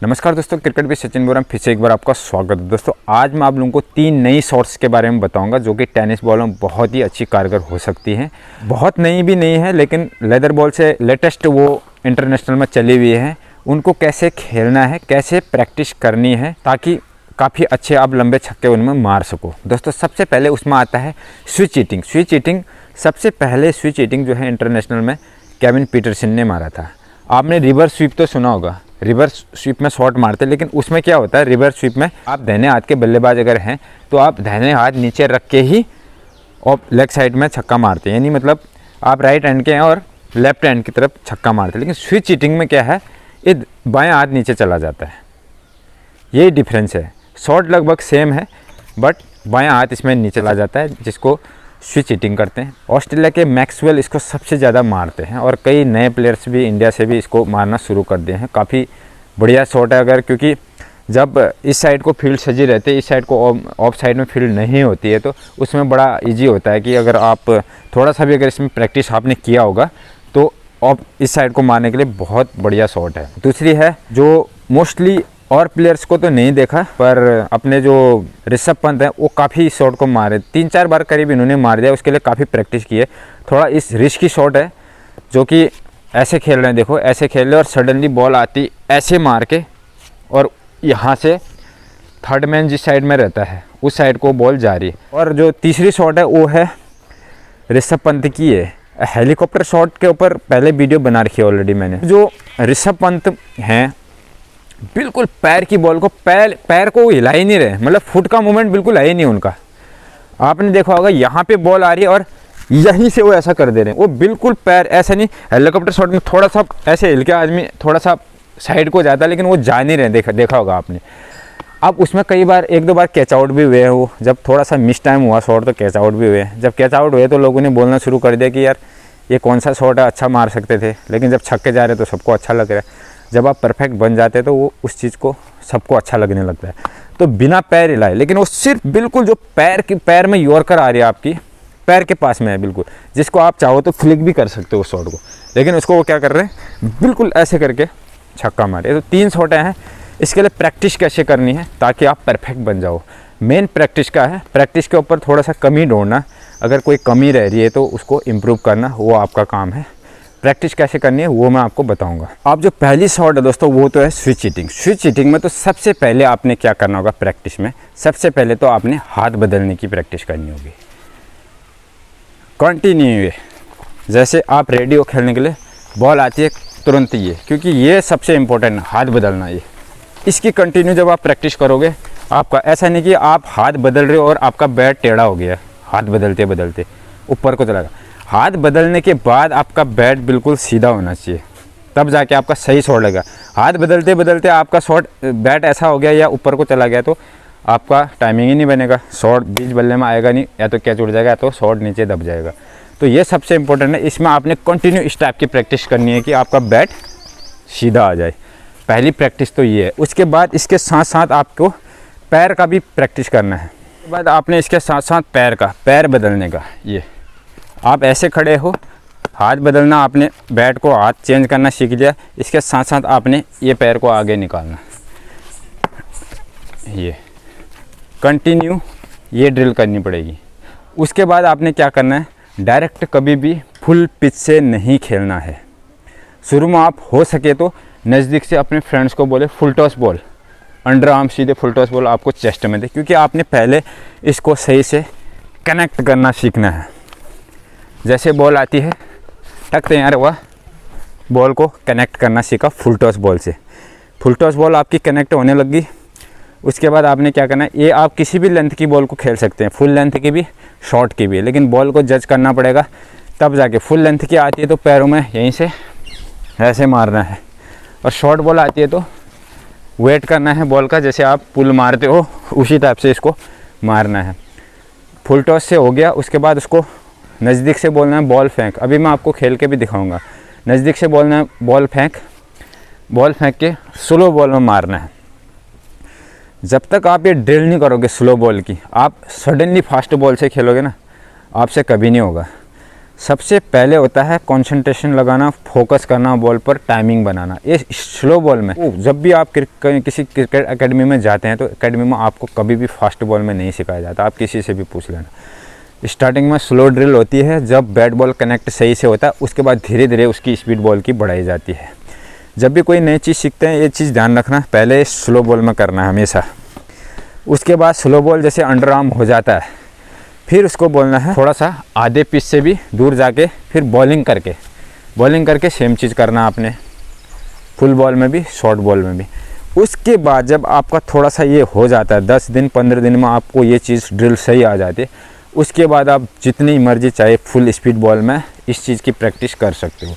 नमस्कार दोस्तों, क्रिकेट भी सचिन बोल रहा हूं। फिर से एक बार आपका स्वागत है। दोस्तों आज मैं आप लोगों को 3 नई शॉट्स के बारे में बताऊंगा जो कि टेनिस बॉल में बहुत ही अच्छी कारगर हो सकती हैं। बहुत नई भी नहीं है लेकिन लेदर बॉल से लेटेस्ट वो इंटरनेशनल में चली हुई है। उनको कैसे खेलना है, कैसे प्रैक्टिस करनी है ताकि काफ़ी अच्छे आप लंबे छक्के उनमें मार सको। दोस्तों सबसे पहले उसमें आता है स्विच ईटिंग। स्विच ईटिंग सबसे पहले स्विच ईटिंग जो है इंटरनेशनल में केविन पीटरसन ने मारा था। आपने रिवर्स स्वीप तो सुना होगा, रिवर्स स्वीप में शॉट मारते हैं, लेकिन उसमें क्या होता है, रिवर्स स्वीप में आप दाहिने हाथ के बल्लेबाज अगर हैं तो आप दाहिने हाथ नीचे रख के ही और लेग साइड में छक्का मारते हैं, यानी मतलब आप राइट हैंड के हैं और लेफ्ट हैंड की तरफ छक्का मारते हैं। लेकिन स्विच ईटिंग में क्या है, ये बाएं हाथ नीचे चला जाता है, यही डिफरेंस है। शॉट लगभग सेम है बट बाएं हाथ इसमें नीचे चला जाता है, जिसको स्विच ईटिंग करते हैं। ऑस्ट्रेलिया के मैक्सवेल इसको सबसे ज़्यादा मारते हैं और कई नए प्लेयर्स भी इंडिया से भी इसको मारना शुरू कर दिए हैं। काफ़ी बढ़िया शॉट है अगर, क्योंकि जब इस साइड को फील्ड सजी रहती है, इस साइड को ऑफ साइड में फील्ड नहीं होती है, तो उसमें बड़ा इजी होता है कि अगर आप थोड़ा सा भी अगर इसमें प्रैक्टिस आपने किया होगा तो ऑफ इस साइड को मारने के लिए बहुत बढ़िया शॉट है। दूसरी है जो मोस्टली और प्लेयर्स को तो नहीं देखा पर अपने जो ऋषभ पंत है वो काफ़ी शॉट को मारे, 3-4 बार करीब इन्होंने मार दिया। उसके लिए काफ़ी प्रैक्टिस की है। थोड़ा इस रिस्की शॉट है जो कि ऐसे खेल रहे हैं, देखो ऐसे खेल रहे हैं और सडनली बॉल आती ऐसे मार के और यहाँ से थर्ड मैन जिस साइड में रहता है उस साइड को बॉल जा रही है। और जो तीसरी शॉट है वो है ऋषभ पंत की है, हेलीकॉप्टर शॉट के ऊपर पहले वीडियो बना रखी है ऑलरेडी मैंने। जो ऋषभ पंत हैं बिल्कुल पैर की बॉल को पैर को हिला ही नहीं रहे, मतलब फुट का मूवमेंट बिल्कुल है ही नहीं उनका। आपने देखा होगा यहाँ पे बॉल आ रही है और यहीं से वो ऐसा कर दे रहे हैं, वो बिल्कुल पैर ऐसा नहीं। हेलीकॉप्टर शॉट में थोड़ा सा ऐसे हिल के आदमी थोड़ा सा साइड को जाता है लेकिन वो जा नहीं रहे, देखा होगा आपने। अब उसमें कई बार 1-2 बार कैच आउट भी हुए हैं। वो जब थोड़ा सा मिस टाइम हुआ शॉट तो कैच आउट भी हुए। जब कैच आउट हुए तो लोगों ने बोलना शुरू कर दिया कि यार ये कौन सा शॉट है, अच्छा मार सकते थे। लेकिन जब छक्के जा रहे तो सबको अच्छा लग रहा है। जब आप परफेक्ट बन जाते हैं तो वो उस चीज़ को सबको अच्छा लगने लगता है। तो बिना पैर हिलाए, लेकिन वो सिर्फ बिल्कुल जो पैर में यॉर्कर आ रही है आपकी पैर के पास में है बिल्कुल, जिसको आप चाहो तो फ्लिक भी कर सकते हो उस शॉट को, लेकिन उसको वो क्या कर रहे हैं, बिल्कुल ऐसे करके छक्का मारे। तो 3 शॉटें हैं। इसके लिए प्रैक्टिस कैसे करनी है ताकि आप परफेक्ट बन जाओ। मेन प्रैक्टिस का है, प्रैक्टिस के ऊपर थोड़ा सा कमी ढूंढना। अगर कोई कमी रह रही है तो उसको इम्प्रूव करना, वो आपका काम है। प्रैक्टिस कैसे करनी है वो मैं आपको बताऊंगा। आप जो पहली शॉट है दोस्तों वो तो है स्विच ईटिंग। स्विच ईटिंग में तो सबसे पहले आपने क्या करना होगा प्रैक्टिस में, सबसे पहले तो आपने हाथ बदलने की प्रैक्टिस करनी होगी। कंटिन्यू जैसे आप रेडी हो खेलने के लिए, बॉल आती है तुरंत ये, क्योंकि ये सबसे इम्पोर्टेंट है हाथ बदलना। ये इसकी कंटिन्यू जब आप प्रैक्टिस करोगे, आपका ऐसा नहीं कि आप हाथ बदल रहे हो और आपका बैट टेढ़ा हो गया, हाथ बदलते बदलते ऊपर को चला गया। हाथ बदलने के बाद आपका बैट बिल्कुल सीधा होना चाहिए, तब जाके आपका सही शॉट लगेगा। हाथ बदलते बदलते आपका शॉट बैट ऐसा हो गया या ऊपर को चला गया तो आपका टाइमिंग ही नहीं बनेगा, शॉट बीच बल्ले में आएगा नहीं, या तो कैच उड़ जाएगा या तो शॉट नीचे दब जाएगा। तो ये सबसे इंपॉर्टेंट है। इसमें आपने कंटिन्यू इस टाइप की प्रैक्टिस करनी है कि आपका बैट सीधा आ जाए। पहली प्रैक्टिस तो ये है। उसके बाद इसके साथ साथ आपको पैर का भी प्रैक्टिस करना है। उसके बाद आपने इसके साथ साथ पैर बदलने का, ये आप ऐसे खड़े हो, हाथ बदलना, आपने बैट को हाथ चेंज करना सीख लिया। इसके साथ साथ आपने ये पैर को आगे निकालना, ये कंटिन्यू ये ड्रिल करनी पड़ेगी। उसके बाद आपने क्या करना है, डायरेक्ट कभी भी फुल पिच से नहीं खेलना है। शुरू में आप हो सके तो नज़दीक से अपने फ्रेंड्स को बोले full toss ball, under arm सीधे फुल टॉस बॉल आपको चेस्ट में दे, क्योंकि आपने पहले इसको सही से कनेक्ट करना सीखना है। जैसे बॉल आती है टक तैयार हुआ, बॉल को कनेक्ट करना सीखा फुल टॉस बॉल से। फुल टॉस बॉल आपकी कनेक्ट होने लगी। उसके बाद आपने क्या करना है, ये आप किसी भी लेंथ की बॉल को खेल सकते हैं, फुल लेंथ की भी शॉर्ट की भी, लेकिन बॉल को जज करना पड़ेगा तब जाके। फुल लेंथ की आती है तो पैरों में यहीं से ऐसे मारना है, और शॉर्ट बॉल आती है तो वेट करना है बॉल का, जैसे आप पुल मारते हो उसी टाइप से इसको मारना है। फुल टॉस से हो गया, उसके बाद उसको नज़दीक से बोलना है बॉल फेंक। अभी मैं आपको खेल के भी दिखाऊंगा। नज़दीक से बोलना है बॉल फेंक के स्लो बॉल में मारना है। जब तक आप ये ड्रिल नहीं करोगे स्लो बॉल की, आप सडनली फास्ट बॉल से खेलोगे ना, आपसे कभी नहीं होगा। सबसे पहले होता है कंसंट्रेशन लगाना, फोकस करना बॉल पर, टाइमिंग बनाना। ये स्लो बॉल में जब भी आप किसी क्रिकेट एकेडमी में जाते हैं तो एकेडमी में आपको कभी भी फास्ट बॉल में नहीं सिखाया जाता, आप किसी से भी पूछ लेना। स्टार्टिंग में स्लो ड्रिल होती है, जब बैट बॉल कनेक्ट सही से होता है उसके बाद धीरे धीरे उसकी स्पीड बॉल की बढ़ाई जाती है। जब भी कोई नई चीज़ सीखते हैं ये चीज़ ध्यान रखना, पहले स्लो बॉल में करना है हमेशा। उसके बाद स्लो बॉल जैसे अंडर आर्म हो जाता है, फिर उसको बोलना है थोड़ा सा आधे पिच से भी दूर जाके फिर बॉलिंग करके सेम चीज़ करना आपने, फुल बॉल में भी शॉर्ट बॉल में भी। उसके बाद जब आपका थोड़ा सा ये हो जाता है, 10 दिन 15 दिन में आपको ये चीज़ ड्रिल सही आ जाती है, उसके बाद आप जितनी मर्जी चाहे फुल स्पीड बॉल में इस चीज़ की प्रैक्टिस कर सकते हो।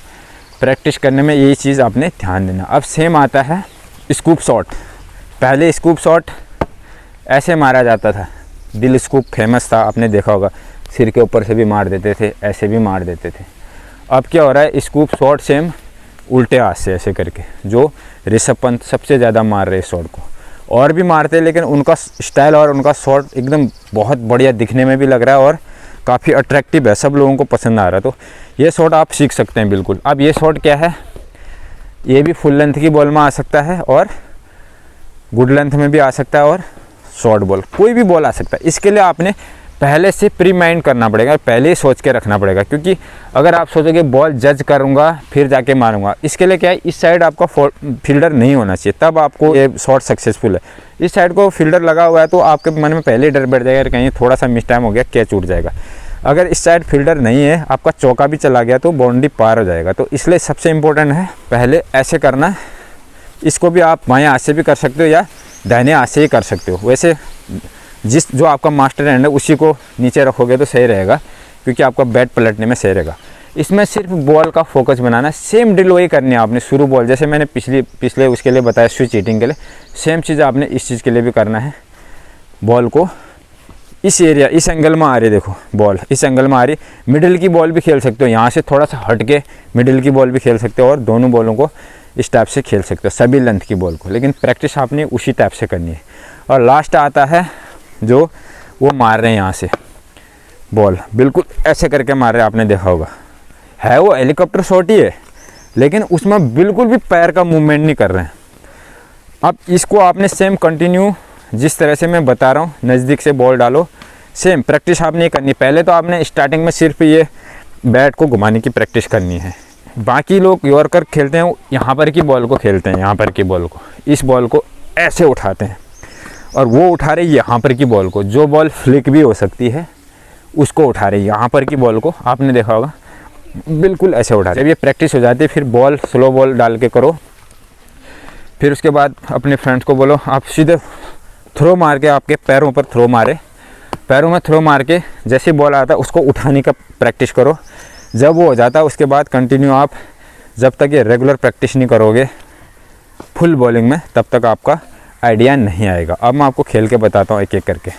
प्रैक्टिस करने में यही चीज़ आपने ध्यान देना। अब सेम आता है स्कूप शॉट। पहले स्कूप शॉट ऐसे मारा जाता था, दिल स्कूप फेमस था, आपने देखा होगा, सिर के ऊपर से भी मार देते थे, ऐसे भी मार देते थे। अब क्या हो रहा है, स्कूप शॉट सेम उल्टे हाथ से ऐसे करके, जो ऋषभ पंत सबसे ज़्यादा मार रहे शॉट को, और भी मारते लेकिन उनका स्टाइल और उनका शॉट एकदम बहुत बढ़िया दिखने में भी लग रहा है और काफ़ी अट्रैक्टिव है, सब लोगों को पसंद आ रहा है। तो ये शॉट आप सीख सकते हैं बिल्कुल। अब ये शॉट क्या है, ये भी फुल लेंथ की बॉल में आ सकता है और गुड लेंथ में भी आ सकता है और शॉर्ट बॉल, कोई भी बॉल आ सकता है। इसके लिए आपने पहले से प्री माइंड करना पड़ेगा, पहले ही सोच के रखना पड़ेगा, क्योंकि अगर आप सोचोगे बॉल जज करूंगा फिर जाके मारूंगा, इसके लिए क्या है, इस साइड आपका फील्डर नहीं होना चाहिए, तब आपको ये शॉट सक्सेसफुल है। इस साइड को फील्डर लगा हुआ है तो आपके मन में पहले ही डर बैठ जाएगा, कहीं थोड़ा सा मिस टाइम हो गया कैच उठ जाएगा। अगर इस साइड फील्डर नहीं है, आपका चौका भी चला गया तो बाउंड्री पार हो जाएगा। तो इसलिए सबसे इम्पोर्टेंट है पहले ऐसे करना। इसको भी आप बाएं हाथ से भी कर सकते हो या दाहिने हाथ से ही कर सकते हो। वैसे जो आपका मास्टर हैंड है उसी को नीचे रखोगे तो सही रहेगा, क्योंकि आपका बैट पलटने में सही रहेगा। इसमें सिर्फ बॉल का फोकस बनाना, सेम ड्रिल वही करनी है आपने। शुरू बॉल जैसे मैंने पिछले उसके लिए बताया स्विच हिटिंग के लिए, सेम चीज़ आपने इस चीज़ के लिए भी करना है। बॉल को इस एरिया, इस एंगल में आ रही, देखो बॉल इस एंगल में आ रही, मिडिल की बॉल भी खेल सकते हो, यहाँ से थोड़ा सा हट के मिडिल की बॉल भी खेल सकते हो और दोनों बॉलों को इस टाइप से खेल सकते हो, सभी लेंथ की बॉल को, लेकिन प्रैक्टिस आपने उसी टाइप से करनी है। और लास्ट आता है जो वो मार रहे हैं यहाँ से बॉल, बिल्कुल ऐसे करके मार रहे हैं, आपने देखा होगा, है वो हेलीकॉप्टर शॉट ही है लेकिन उसमें बिल्कुल भी पैर का मूवमेंट नहीं कर रहे हैं। अब इसको आपने सेम कंटिन्यू जिस तरह से मैं बता रहा हूँ, नज़दीक से बॉल डालो, सेम प्रैक्टिस आपने करनी। पहले तो आपने स्टार्टिंग में सिर्फ ये बैट को घुमाने की प्रैक्टिस करनी है। बाकी लोग यॉर्कर खेलते हैं, यहाँ पर की बॉल को खेलते हैं, यहाँ पर की बॉल को, इस बॉल को ऐसे उठाते हैं और वो उठा रहे यहाँ पर की बॉल को, जो बॉल फ्लिक भी हो सकती है उसको उठा रहे यहाँ पर की बॉल को, आपने देखा होगा, बिल्कुल ऐसे उठा रहे। जब ये प्रैक्टिस हो जाती है फिर बॉल स्लो बॉल डाल के करो। फिर उसके बाद अपने फ्रेंड्स को बोलो आप सीधे थ्रो मार के, आपके पैरों पर थ्रो मारे, पैरों में थ्रो मार के जैसे बॉल आता है उसको उठाने का प्रैक्टिस करो। जब वो हो जाता है उसके बाद कंटिन्यू आप, जब तक ये रेगुलर प्रैक्टिस नहीं करोगे फुल बॉलिंग में, तब तक आपका आइडिया नहीं आएगा। अब मैं आपको खेल के बताता हूँ एक एक करके।